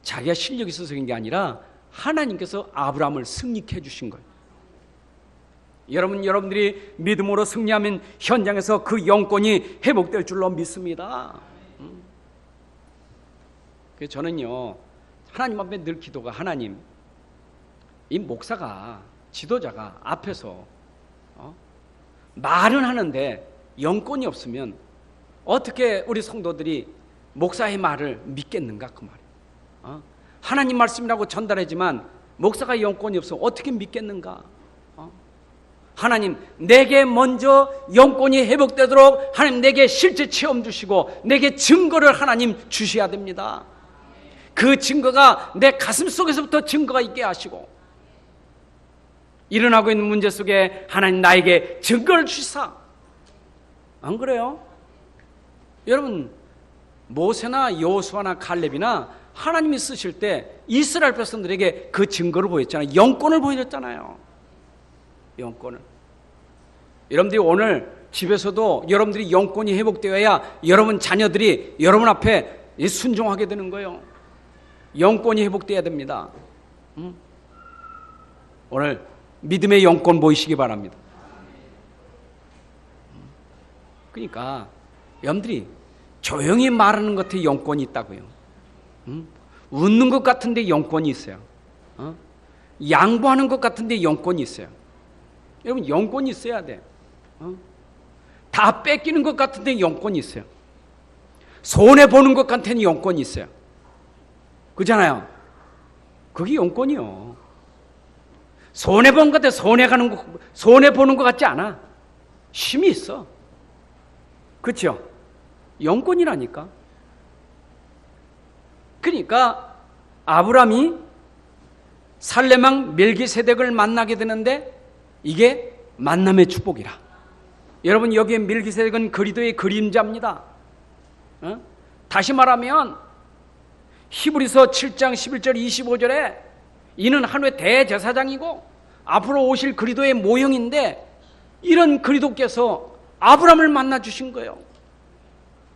자기가 실력이 있어서 그런 게 아니라 하나님께서 아브라함을 승리케 해주신 거예요. 여러분들이 믿음으로 승리하면 현장에서 그 영권이 회복될 줄로 믿습니다. 그래서 저는요 하나님 앞에 늘 기도가 하나님 이 목사가 지도자가 앞에서 말은 하는데 영권이 없으면 어떻게 우리 성도들이 목사의 말을 믿겠는가 그 말이에요. 하나님 말씀이라고 전달하지만 목사가 영권이 없으면 어떻게 믿겠는가. 하나님 내게 먼저 영권이 회복되도록 하나님 내게 실제 체험 주시고 내게 증거를 하나님 주셔야 됩니다. 그 증거가 내 가슴 속에서부터 증거가 있게 하시고 일어나고 있는 문제 속에 하나님 나에게 증거를 주시사. 안 그래요? 여러분 모세나 여호수아나 칼렙이나 하나님이 쓰실 때 이스라엘 백성들에게 그 증거를 보였잖아요. 영권을 보여줬잖아요. 영권을. 여러분들이 오늘 집에서도 여러분들이 영권이 회복되어야 여러분 자녀들이 여러분 앞에 순종하게 되는 거예요. 영권이 회복되어야 됩니다. 오늘 믿음의 영권 보이시기 바랍니다. 그러니까 여러분들이 조용히 말하는 것 같아 영권이 있다고요. 웃는 것 같은데 영권이 있어요. 양보하는 것 같은데 영권이 있어요. 여러분 영권이 있어야 돼. 다 뺏기는 것 같은데 영권이 있어요. 손해보는 것 같은 영권이 있어요. 그렇잖아요. 그게 영권이요. 손해본 것 같아 손해보는 것 같지 않아. 힘이 있어. 그렇죠? 영권이라니까. 그러니까 아브라함이 살레망 멜기세덱을 만나게 되는데 이게 만남의 축복이라. 여러분 여기에 멜기세덱은 그리스도의 그림자입니다. 다시 말하면 히브리서 7장 11절 25절에 이는 하나의 대제사장이고 앞으로 오실 그리스도의 모형인데 이런 그리스도께서 아브라함을 만나 주신 거예요.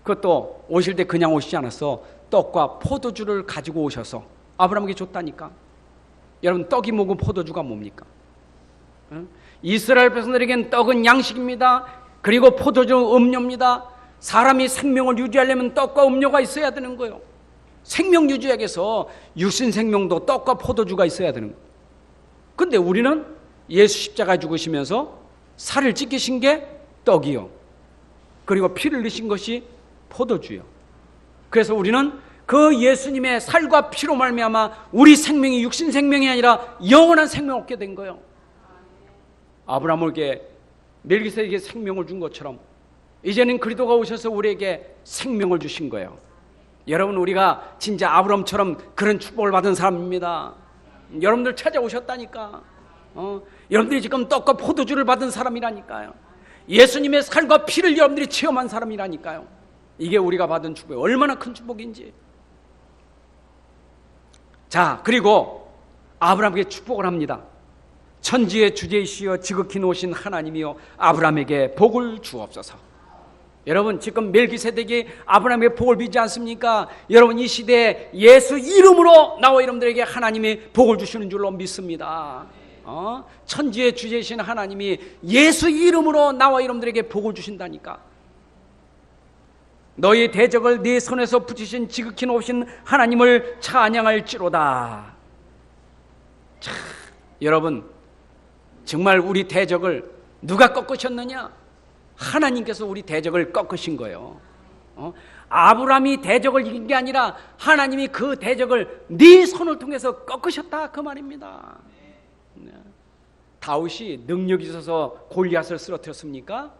그것도 오실 때 그냥 오시지 않았어. 떡과 포도주를 가지고 오셔서 아브라함에게 줬다니까. 여러분 떡이 뭐고 포도주가 뭡니까? 이스라엘 백성들에겐 떡은 양식입니다. 그리고 포도주는 음료입니다. 사람이 생명을 유지하려면 떡과 음료가 있어야 되는 거예요. 생명 유지하기 위해서 육신 생명도 떡과 포도주가 있어야 되는 거예요. 근데 우리는 예수 십자가 죽으시면서 살을 찢기신 게 떡이요. 그리고 피를 흘리신 것이 포도주요. 그래서 우리는 그 예수님의 살과 피로 말미암아 우리 생명이 육신 생명이 아니라 영원한 생명을 얻게 된 거예요. 아브라함에게 멜기세덱에게 생명을 준 것처럼 이제는 그리스도가 오셔서 우리에게 생명을 주신 거예요. 여러분 우리가 진짜 아브라함처럼 그런 축복을 받은 사람입니다. 여러분들 찾아오셨다니까. 여러분들이 지금 떡과 포도주를 받은 사람이라니까요. 예수님의 살과 피를 여러분들이 체험한 사람이라니까요. 이게 우리가 받은 축복이 얼마나 큰 축복인지. 자, 그리고 아브라함에게 축복을 합니다. 천지의 주제이시여 지극히 노신 하나님이여 아브라함에게 복을 주옵소서. 여러분 지금 멜기세덱이 아브라함에게 복을 비지 않습니까? 여러분 이 시대에 예수 이름으로 나와 여러분들에게 하나님이 복을 주시는 줄로 믿습니다. 천지의 주제이신 하나님이 예수 이름으로 나와 여러분들에게 복을 주신다니까. 너희 대적을 네 손에서 붙이신 지극히 높으신 하나님을 찬양할지로다. 참, 여러분 정말 우리 대적을 누가 꺾으셨느냐? 하나님께서 우리 대적을 꺾으신 거예요. 아브라함이 대적을 이긴 게 아니라 하나님이 그 대적을 네 손을 통해서 꺾으셨다 그 말입니다. 다윗이 능력이 있어서 골리앗을 쓰러뜨렸습니까?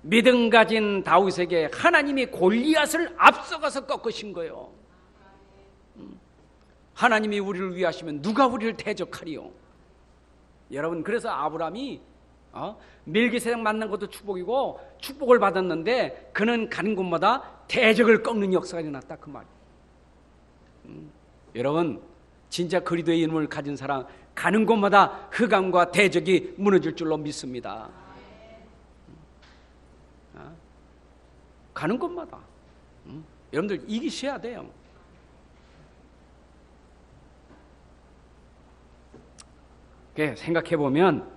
믿음 가진 다윗에게 하나님이 골리앗을 앞서가서 꺾으신 거예요. 하나님이 우리를 위하시면 누가 우리를 대적하리요? 여러분 그래서 아브라함이 멜기세덱 만난 것도 축복이고 축복을 받았는데 그는 가는 곳마다 대적을 꺾는 역사가 일어났다 그 말이에요. 여러분 진짜 그리스도의 이름을 가진 사람 가는 곳마다 흑암과 대적이 무너질 줄로 믿습니다. 가는 곳마다 여러분들 이기셔야 돼요. 생각해 보면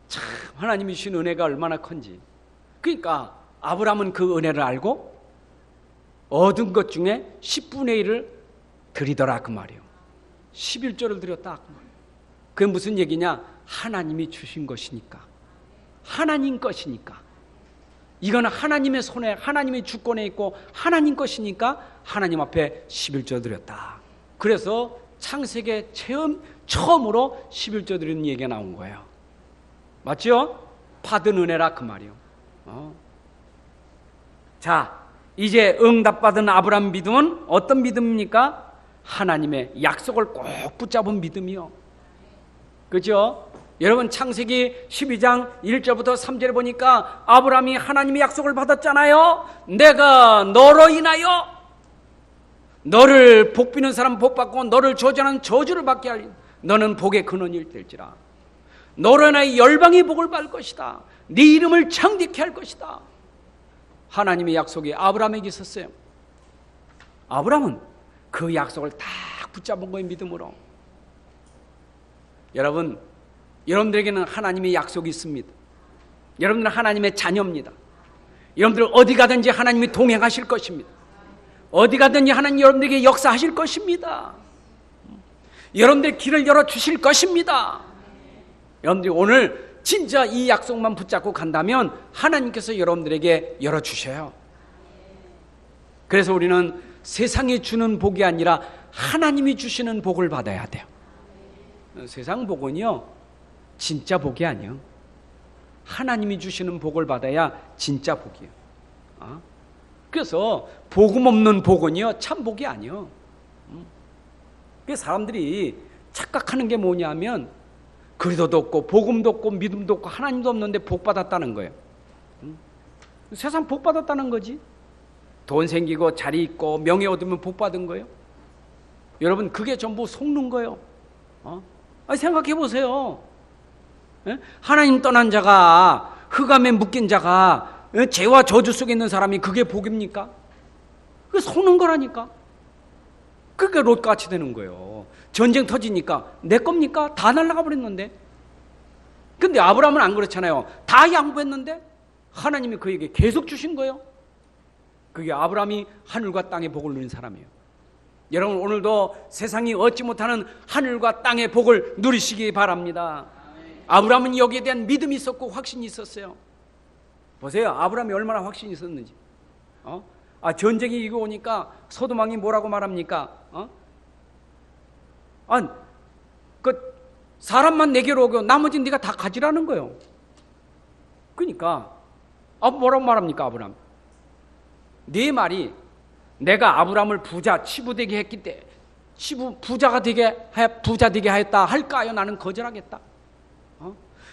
참 하나님이 주신 은혜가 얼마나 큰지. 그러니까 아브라함은 그 은혜를 알고 얻은 것 중에 10분의 1을 드리더라 그 말이에요. 11조를 드렸다 그 말이에요. 그게 무슨 얘기냐? 하나님이 주신 것이니까, 하나님 것이니까, 이거는 하나님의 손에 하나님의 주권에 있고 하나님 것이니까 하나님 앞에 11조 드렸다. 그래서 창세기에 처음으로 11조 드리는 얘기가 나온 거예요. 맞죠? 받은 은혜라 그 말이요. 자, 이제 응답받은 아브라함 믿음은 어떤 믿음입니까? 하나님의 약속을 꼭 붙잡은 믿음이요. 그죠? 여러분 창세기 12장 1절부터 3절에 보니까 아브라함이 하나님의 약속을 받았잖아요. 내가 너로 인하여 너를 복비는 사람 복받고 너를 저주하는 저주를 받게 하리. 너는 복의 근원이 될지라. 너로 인하여 열방의 복을 받을 것이다. 네 이름을 창대케 할 것이다. 하나님의 약속이 아브라함에게 있었어요. 아브라함은 그 약속을 딱 붙잡은 거예요. 믿음으로. 여러분, 여러분들에게는 하나님의 약속이 있습니다. 여러분들은 하나님의 자녀입니다. 여러분들 어디 가든지 하나님이 동행하실 것입니다. 어디 가든지 하나님 여러분들에게 역사하실 것입니다. 여러분들 길을 열어주실 것입니다. 여러분들이 오늘 진짜 이 약속만 붙잡고 간다면 하나님께서 여러분들에게 열어주셔요. 그래서 우리는 세상이 주는 복이 아니라 하나님이 주시는 복을 받아야 돼요. 세상 복은요 진짜 복이 아니에요. 하나님이 주시는 복을 받아야 진짜 복이에요. 그래서 복음 없는 복은요 참 복이 아니에요. 사람들이 착각하는 게 뭐냐면 그리스도도 없고 복음도 없고 믿음도 없고 하나님도 없는데 복 받았다는 거예요. 세상 복 받았다는 거지. 돈 생기고 자리 있고 명예 얻으면 복 받은 거예요. 여러분 그게 전부 속는 거예요. 생각해 보세요. 하나님 떠난 자가, 흑암에 묶인 자가, 죄와 저주 속에 있는 사람이 그게 복입니까? 그게 속는 거라니까. 그게 롯같이 되는 거예요. 전쟁 터지니까 내 겁니까? 다 날아가 버렸는데. 근데 아브라함은 안 그렇잖아요. 다 양보했는데 하나님이 그에게 계속 주신 거예요. 그게 아브라함이 하늘과 땅의 복을 누린 사람이에요. 여러분 오늘도 세상이 얻지 못하는 하늘과 땅의 복을 누리시기 바랍니다. 아브라함은 여기에 대한 믿음이 있었고 확신이 있었어요. 보세요. 아브라함이 얼마나 확신이 있었는지. 전쟁이 이거 오니까 소돔왕이 뭐라고 말합니까? 그 사람만 내게로 오고 나머지는 네가 다 가지라는 거예요. 그러니까 뭐라고 말합니까 아브라함? 네 말이 내가 아브라함을 부자 치부되게 했기 때문에 부자 되게 하였다 할까요? 나는 거절하겠다.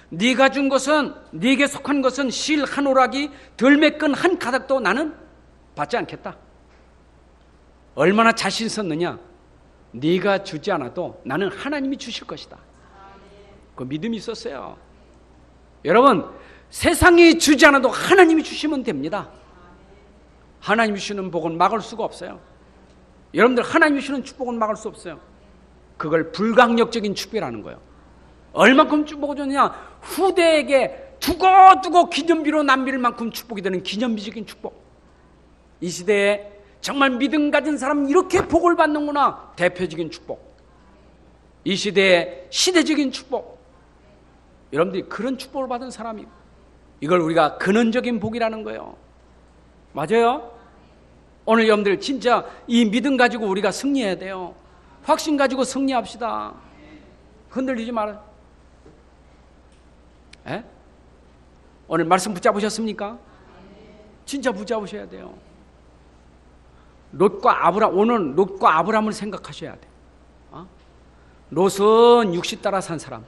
네가 준 것은 네게 속한 것은 실 한 오락이 덜 메끈 한 가닥도 나는 받지 않겠다. 얼마나 자신 있었느냐? 네가 주지 않아도 나는 하나님이 주실 것이다. 그 믿음이 있었어요. 여러분 세상이 주지 않아도 하나님이 주시면 됩니다. 하나님이 주시는 복은 막을 수가 없어요. 여러분들 하나님이 주시는 축복은 막을 수 없어요. 그걸 불강력적인 축복이라는 거예요. 얼만큼 축복을 줬느냐? 후대에게 두고두고 기념비로 남길 만큼 축복이 되는 기념비적인 축복. 이 시대에 정말 믿음 가진 사람은 이렇게 복을 받는구나. 대표적인 축복. 이 시대의 시대적인 축복. 여러분들이 그런 축복을 받은 사람이고, 이걸 우리가 근원적인 복이라는 거예요. 맞아요? 오늘 여러분들 진짜 이 믿음 가지고 우리가 승리해야 돼요. 확신 가지고 승리합시다. 흔들리지 말아요. 에? 오늘 말씀 붙잡으셨습니까? 진짜 붙잡으셔야 돼요. 오늘 롯과 아브람을 생각하셔야 돼요. 롯은 육신 따라 산 사람,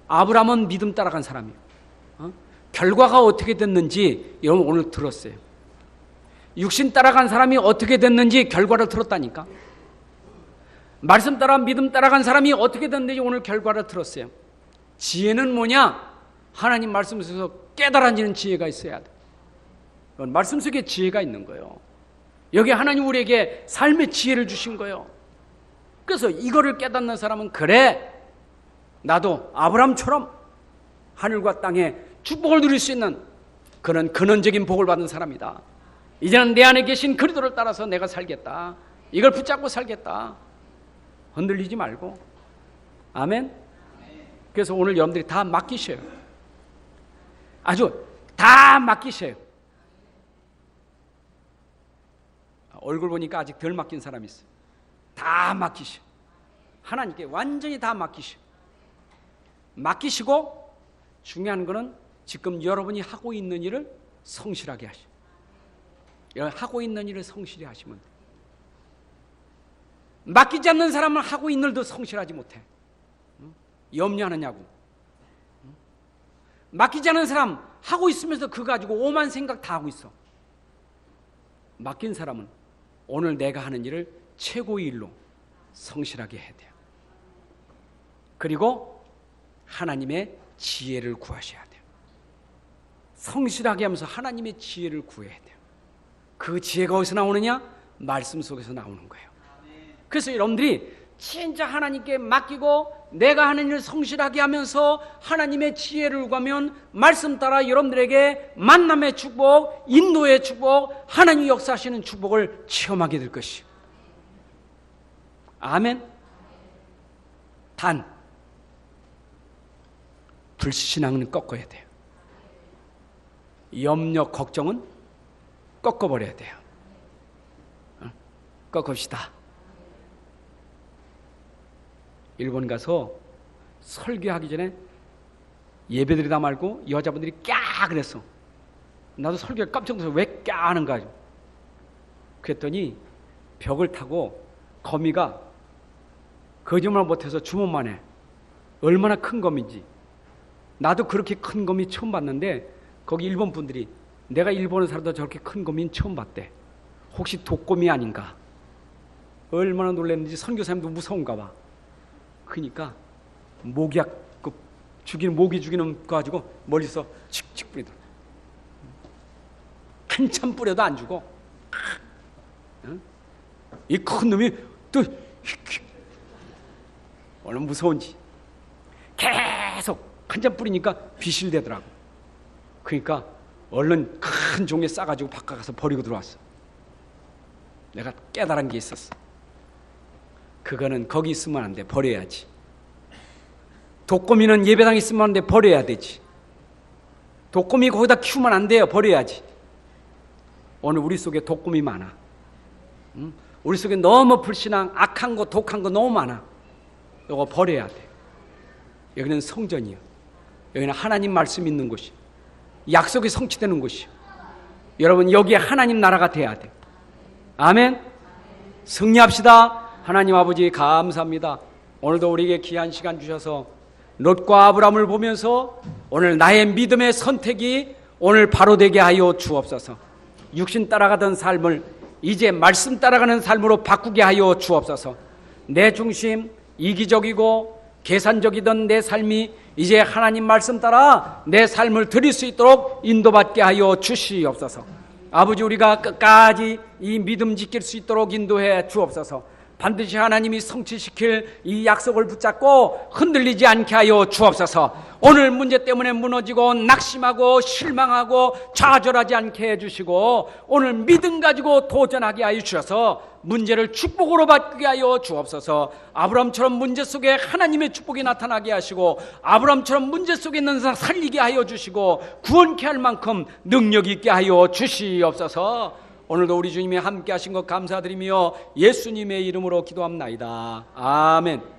아브람은 믿음 따라간 사람이에요. 결과가 어떻게 됐는지 여러분 오늘 들었어요. 육신 따라간 사람이 어떻게 됐는지 결과를 들었다니까. 말씀 따라 믿음 따라간 사람이 어떻게 됐는지 오늘 결과를 들었어요. 지혜는 뭐냐? 하나님 말씀 속에서 깨달아지는 지혜가 있어야 돼. 말씀 속에 지혜가 있는 거예요. 여기 하나님 우리에게 삶의 지혜를 주신 거예요. 그래서 이거를 깨닫는 사람은, 그래, 나도 아브라함처럼 하늘과 땅에 축복을 누릴 수 있는 그런 근원적인 복을 받은 사람이다. 이제는 내 안에 계신 그리스도를 따라서 내가 살겠다. 이걸 붙잡고 살겠다. 흔들리지 말고. 아멘. 그래서 오늘 여러분들이 다 맡기셔요. 아주 다 맡기셔요. 얼굴 보니까 아직 덜 맡긴 사람이 있어요. 다 맡기셔. 하나님께 완전히 다 맡기셔. 맡기시고 중요한 거는 지금 여러분이 하고 있는 일을 성실하게 하셔. 하고 있는 일을 성실히 하시면 돼. 맡기지 않는 사람은 하고 있는 일도 성실하지 못해. 염려하느냐고. 맡기지 않는 사람 하고 있으면서 그거 가지고 오만 생각 다 하고 있어. 맡긴 사람은 오늘 내가 하는 일을 최고의 일로 성실하게 해야 돼요. 그리고 하나님의 지혜를 구하셔야 돼요. 성실하게 하면서 하나님의 지혜를 구해야 돼요. 그 지혜가 어디서 나오느냐? 말씀 속에서 나오는 거예요. 그래서 여러분들이 진짜 하나님께 맡기고 내가 하는 일을 성실하게 하면서 하나님의 지혜를 구하면 말씀 따라 여러분들에게 만남의 축복, 인도의 축복, 하나님 역사하시는 축복을 체험하게 될 것이에요. 아멘. 단 불신앙은 꺾어야 돼요. 염려, 걱정은 꺾어버려야 돼요. 꺾읍시다. 일본 가서 설교하기 전에 예배드리다 말고 여자분들이 꺄 그랬어. 나도 설교에 깜짝 놀라서 왜 꺄 하는가. 그랬더니 벽을 타고 거미가 거짓말 못해서 주먹만 해. 얼마나 큰 거미인지. 나도 그렇게 큰 거미 처음 봤는데 거기 일본 분들이 내가 일본에 살아도 저렇게 큰 거미는 처음 봤대. 혹시 독거미 아닌가. 얼마나 놀랐는지. 선교사님도 무서운가 봐. 그러니까 모기약 죽이는 모기 죽이는 거 가지고 멀리서 칙칙 뿌리더라. 한참 뿌려도 안 죽어. 이 큰 놈이 또 얼마나 무서운지. 계속 한참 뿌리니까 비실대더라고. 그러니까 얼른 큰 종에 싸가지고 바깥 가서 버리고 들어왔어. 내가 깨달은 게 있었어. 그거는 거기 있으면 안 돼. 버려야지. 독거미는 예배당에 있으면 안 돼. 버려야 되지. 독거미 거기다 키우면 안 돼요. 버려야지. 오늘 우리 속에 독거미 많아. 우리 속에 너무 불신앙, 악한 거, 독한 거 너무 많아. 이거 버려야 돼. 여기는 성전이야. 여기는 하나님 말씀 있는 곳이야. 약속이 성취되는 곳이야. 여러분 여기에 하나님 나라가 돼야 돼. 아멘. 승리합시다. 하나님 아버지 감사합니다. 오늘도 우리에게 귀한 시간 주셔서 롯과 아브람을 보면서 오늘 나의 믿음의 선택이 오늘 바로 되게 하여 주옵소서. 육신 따라가던 삶을 이제 말씀 따라가는 삶으로 바꾸게 하여 주옵소서. 내 중심, 이기적이고 계산적이던 내 삶이 이제 하나님 말씀 따라 내 삶을 드릴 수 있도록 인도받게 하여 주시옵소서. 아버지 우리가 끝까지 이 믿음 지킬 수 있도록 인도해 주옵소서. 반드시 하나님이 성취시킬 이 약속을 붙잡고 흔들리지 않게 하여 주옵소서. 오늘 문제 때문에 무너지고 낙심하고 실망하고 좌절하지 않게 해주시고 오늘 믿음 가지고 도전하게 하여 주셔서 문제를 축복으로 바꾸게 하여 주옵소서. 아브라함처럼 문제 속에 하나님의 축복이 나타나게 하시고 아브라함처럼 문제 속에 있는 사람 살리게 하여 주시고 구원케 할 만큼 능력 있게 하여 주시옵소서. 오늘도 우리 주님이 함께 하신 것 감사드리며 예수님의 이름으로 기도합나이다. 아멘.